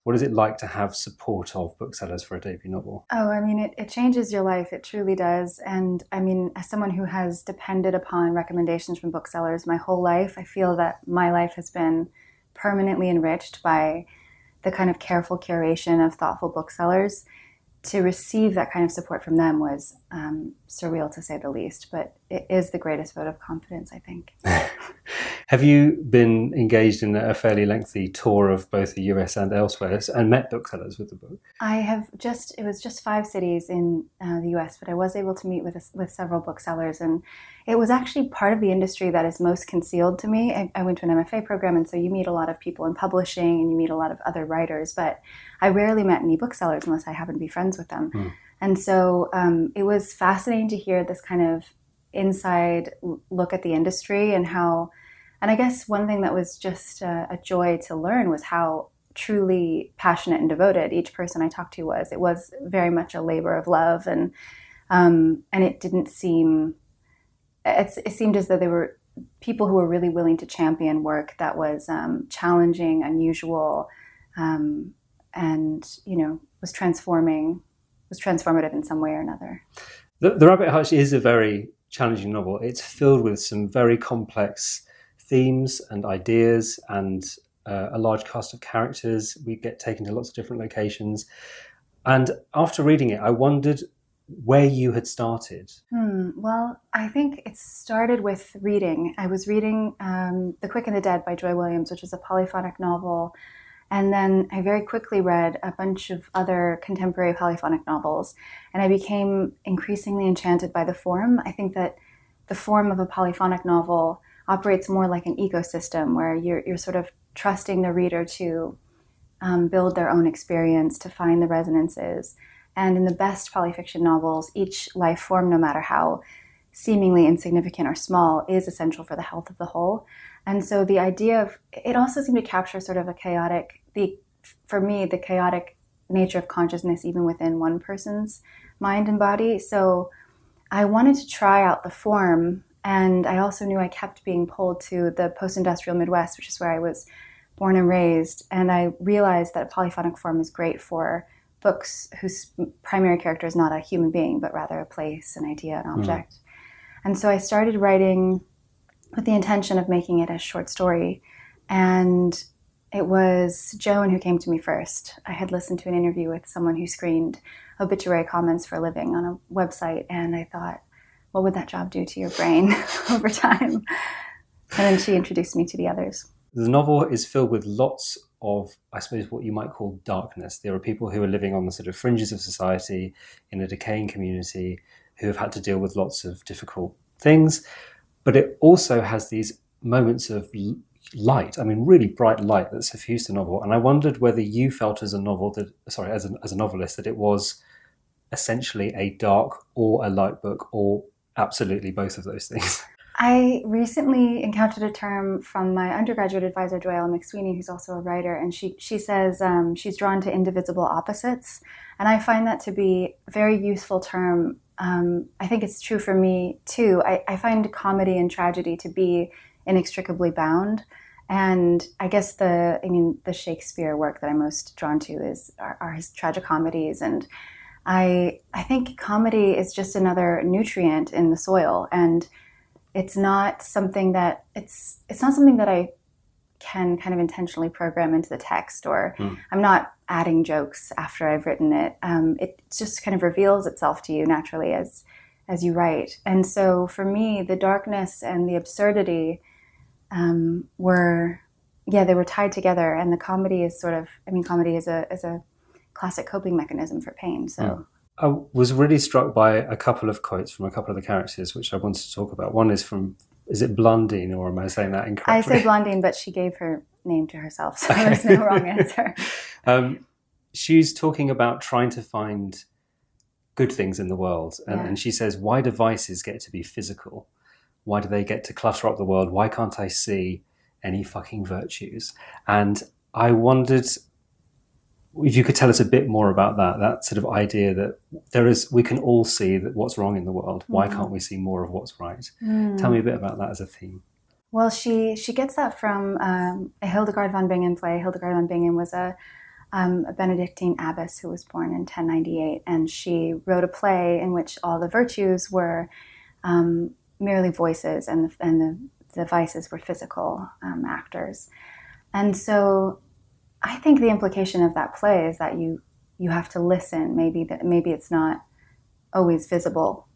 What is it like to have support of booksellers for a debut novel? Oh, I mean, it changes your life. It truly does. And I mean, as someone who has depended upon recommendations from booksellers my whole life, I feel that my life has been permanently enriched by the kind of careful curation of thoughtful booksellers. To receive that kind of support from them was surreal, to say the least, but it is the greatest vote of confidence, I think. Have you been engaged in a fairly lengthy tour of both the US and elsewhere and met booksellers with the book? It was just 5 cities in the US, but I was able to meet with several booksellers, and it was actually part of the industry that is most concealed to me. I went to an MFA program, and so you meet a lot of people in publishing and you meet a lot of other writers, but I rarely met any booksellers unless I happened to be friends with them. And so it was fascinating to hear this kind of inside look at the industry and how, and I guess one thing that was just a joy to learn was how truly passionate and devoted each person I talked to was. It was very much a labor of love, and it didn't seem. It seemed as though they were people who were really willing to champion work that was challenging, unusual, and was transformative in some way or another. The Rabbit Hutch is a very challenging novel. It's filled with some very complex themes and ideas and a large cast of characters. We get taken to lots of different locations. And after reading it, I wondered where you had started. Well, I think it started with reading. I was reading The Quick and the Dead by Joy Williams, which is a polyphonic novel. And then I very quickly read a bunch of other contemporary polyphonic novels, and I became increasingly enchanted by the form. I think that the form of a polyphonic novel operates more like an ecosystem where you're sort of trusting the reader to build their own experience, to find the resonances. And in the best polyfiction novels, each life form, no matter how seemingly insignificant or small, is essential for the health of the whole. And so the idea of it also seemed to capture sort of for me, the chaotic nature of consciousness, even within one person's mind and body. So I wanted to try out the form, and I also knew I kept being pulled to the post-industrial Midwest, which is where I was born and raised. And I realized that a polyphonic form is great for books whose primary character is not a human being, but rather a place, an idea, an object. And so I started writing with the intention of making it a short story. And it was Joan who came to me first. I had listened to an interview with someone who screened obituary comments for a living on a website, and I thought, what would that job do to your brain over time? And then she introduced me to the others. The novel is filled with lots of, I suppose, what you might call darkness. There are people who are living on the sort of fringes of society in a decaying community who have had to deal with lots of difficult things. But it also has these moments of light, I mean, really bright light that suffused the novel. And I wondered whether you felt as a novelist, that it was essentially a dark or a light book, or absolutely both of those things. I recently encountered a term from my undergraduate advisor, Joelle McSweeney, who's also a writer, and she says she's drawn to indivisible opposites. And I find that to be a very useful term. I think it's true for me, too. I find comedy and tragedy to be inextricably bound. And I guess the Shakespeare work that I'm most drawn to are his tragicomedies. And I think comedy is just another nutrient in the soil. And it's not something that I can kind of intentionally program into the text, or I'm not adding jokes after I've written it. It just kind of reveals itself to you naturally as you write. And so for me, the darkness and the absurdity were tied together, and the comedy is comedy is a classic coping mechanism for pain. So. I was really struck by a couple of quotes from a couple of the characters, which I wanted to talk about. One is is it Blondine, or am I saying that incorrectly? I say Blondine, but she gave her name to herself, so there's no wrong answer. She's talking about trying to find good things in the world. And she says, why do vices get to be physical? Why do they get to clutter up the world? Why can't I see any fucking virtues? And I wondered if you could tell us a bit more about that sort of idea that we can all see that what's wrong in the world. Why can't we see more of what's right? Tell me a bit about that as a theme. Well, she gets that from a Hildegard von Bingen play. Hildegard von Bingen was a a Benedictine abbess who was born in 1098, and she wrote a play in which all the virtues were merely voices, and the vices were physical actors. And so I think the implication of that play is that you have to listen. Maybe it's not always visible,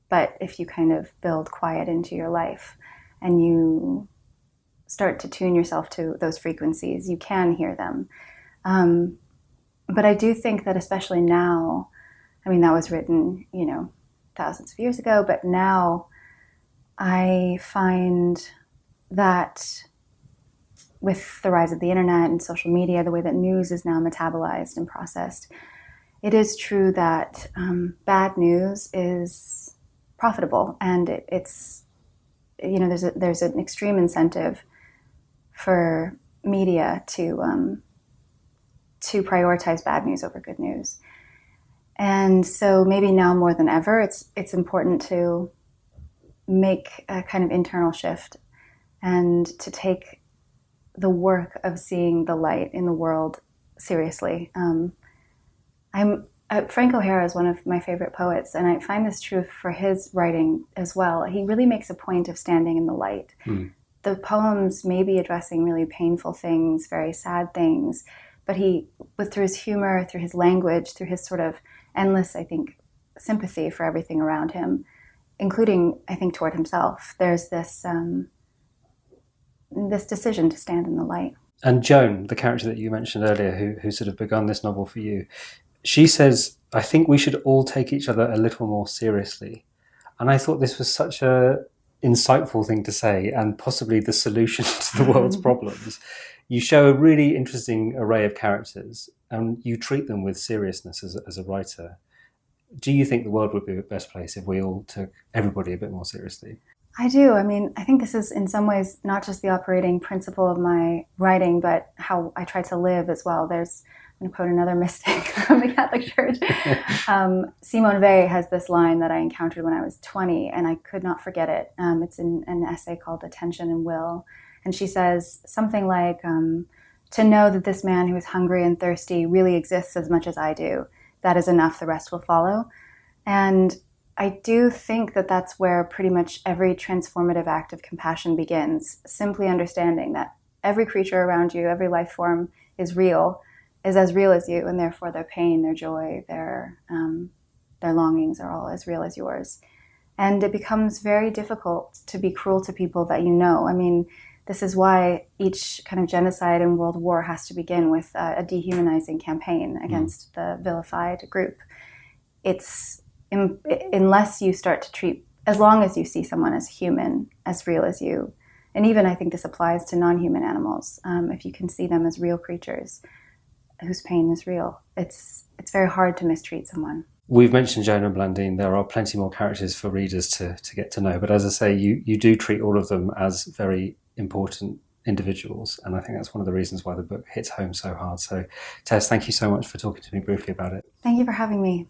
but if you kind of build quiet into your life and you start to tune yourself to those frequencies, you can hear them. But I do think that especially now, I mean, that was written, thousands of years ago, but now I find that with the rise of the internet and social media, the way that news is now metabolized and processed, it is true that bad news is profitable, and it's there's an extreme incentive for media to prioritize bad news over good news. And so maybe now more than ever, it's important to make a kind of internal shift and to take the work of seeing the light in the world seriously. Frank O'Hara is one of my favorite poets, and I find this true for his writing as well. He really makes a point of standing in the light. The poems may be addressing really painful things, very sad things, but through his humor, through his language, through his sort of endless, I think, sympathy for everything around him, including, I think, toward himself, there's this decision to stand in the light. And Joan, the character that you mentioned earlier, who sort of begun this novel for you, she says, "I think we should all take each other a little more seriously." And I thought this was such a insightful thing to say, and possibly the solution to the world's problems. You show a really interesting array of characters, and you treat them with seriousness as a writer. Do you think the world would be a better place if we all took everybody a bit more seriously? I do. I mean, I think this is in some ways not just the operating principle of my writing, but how I try to live as well. I'm going to quote another mystic from the Catholic Church. Simone Weil has this line that I encountered when I was 20, and I could not forget it. It's in an essay called Attention and Will. And she says something like, to know that this man who is hungry and thirsty really exists as much as I do, that is enough, the rest will follow. And I do think that that's where pretty much every transformative act of compassion begins, simply understanding that every creature around you, every life form is as real as you, and therefore their pain, their joy, their longings are all as real as yours. And it becomes very difficult to be cruel to people that you know. I mean, this is why each kind of genocide and world war has to begin with a dehumanizing campaign against the vilified group. Unless you start to treat, as long as you see someone as human, as real as you, and even I think this applies to non-human animals, if you can see them as real creatures whose pain is real, it's very hard to mistreat someone. We've mentioned Joan and Blandine. There are plenty more characters for readers to get to know, but as I say, you do treat all of them as very important individuals, and I think that's one of the reasons why the book hits home so hard. So Tess, thank you so much for talking to me briefly about it. Thank you for having me.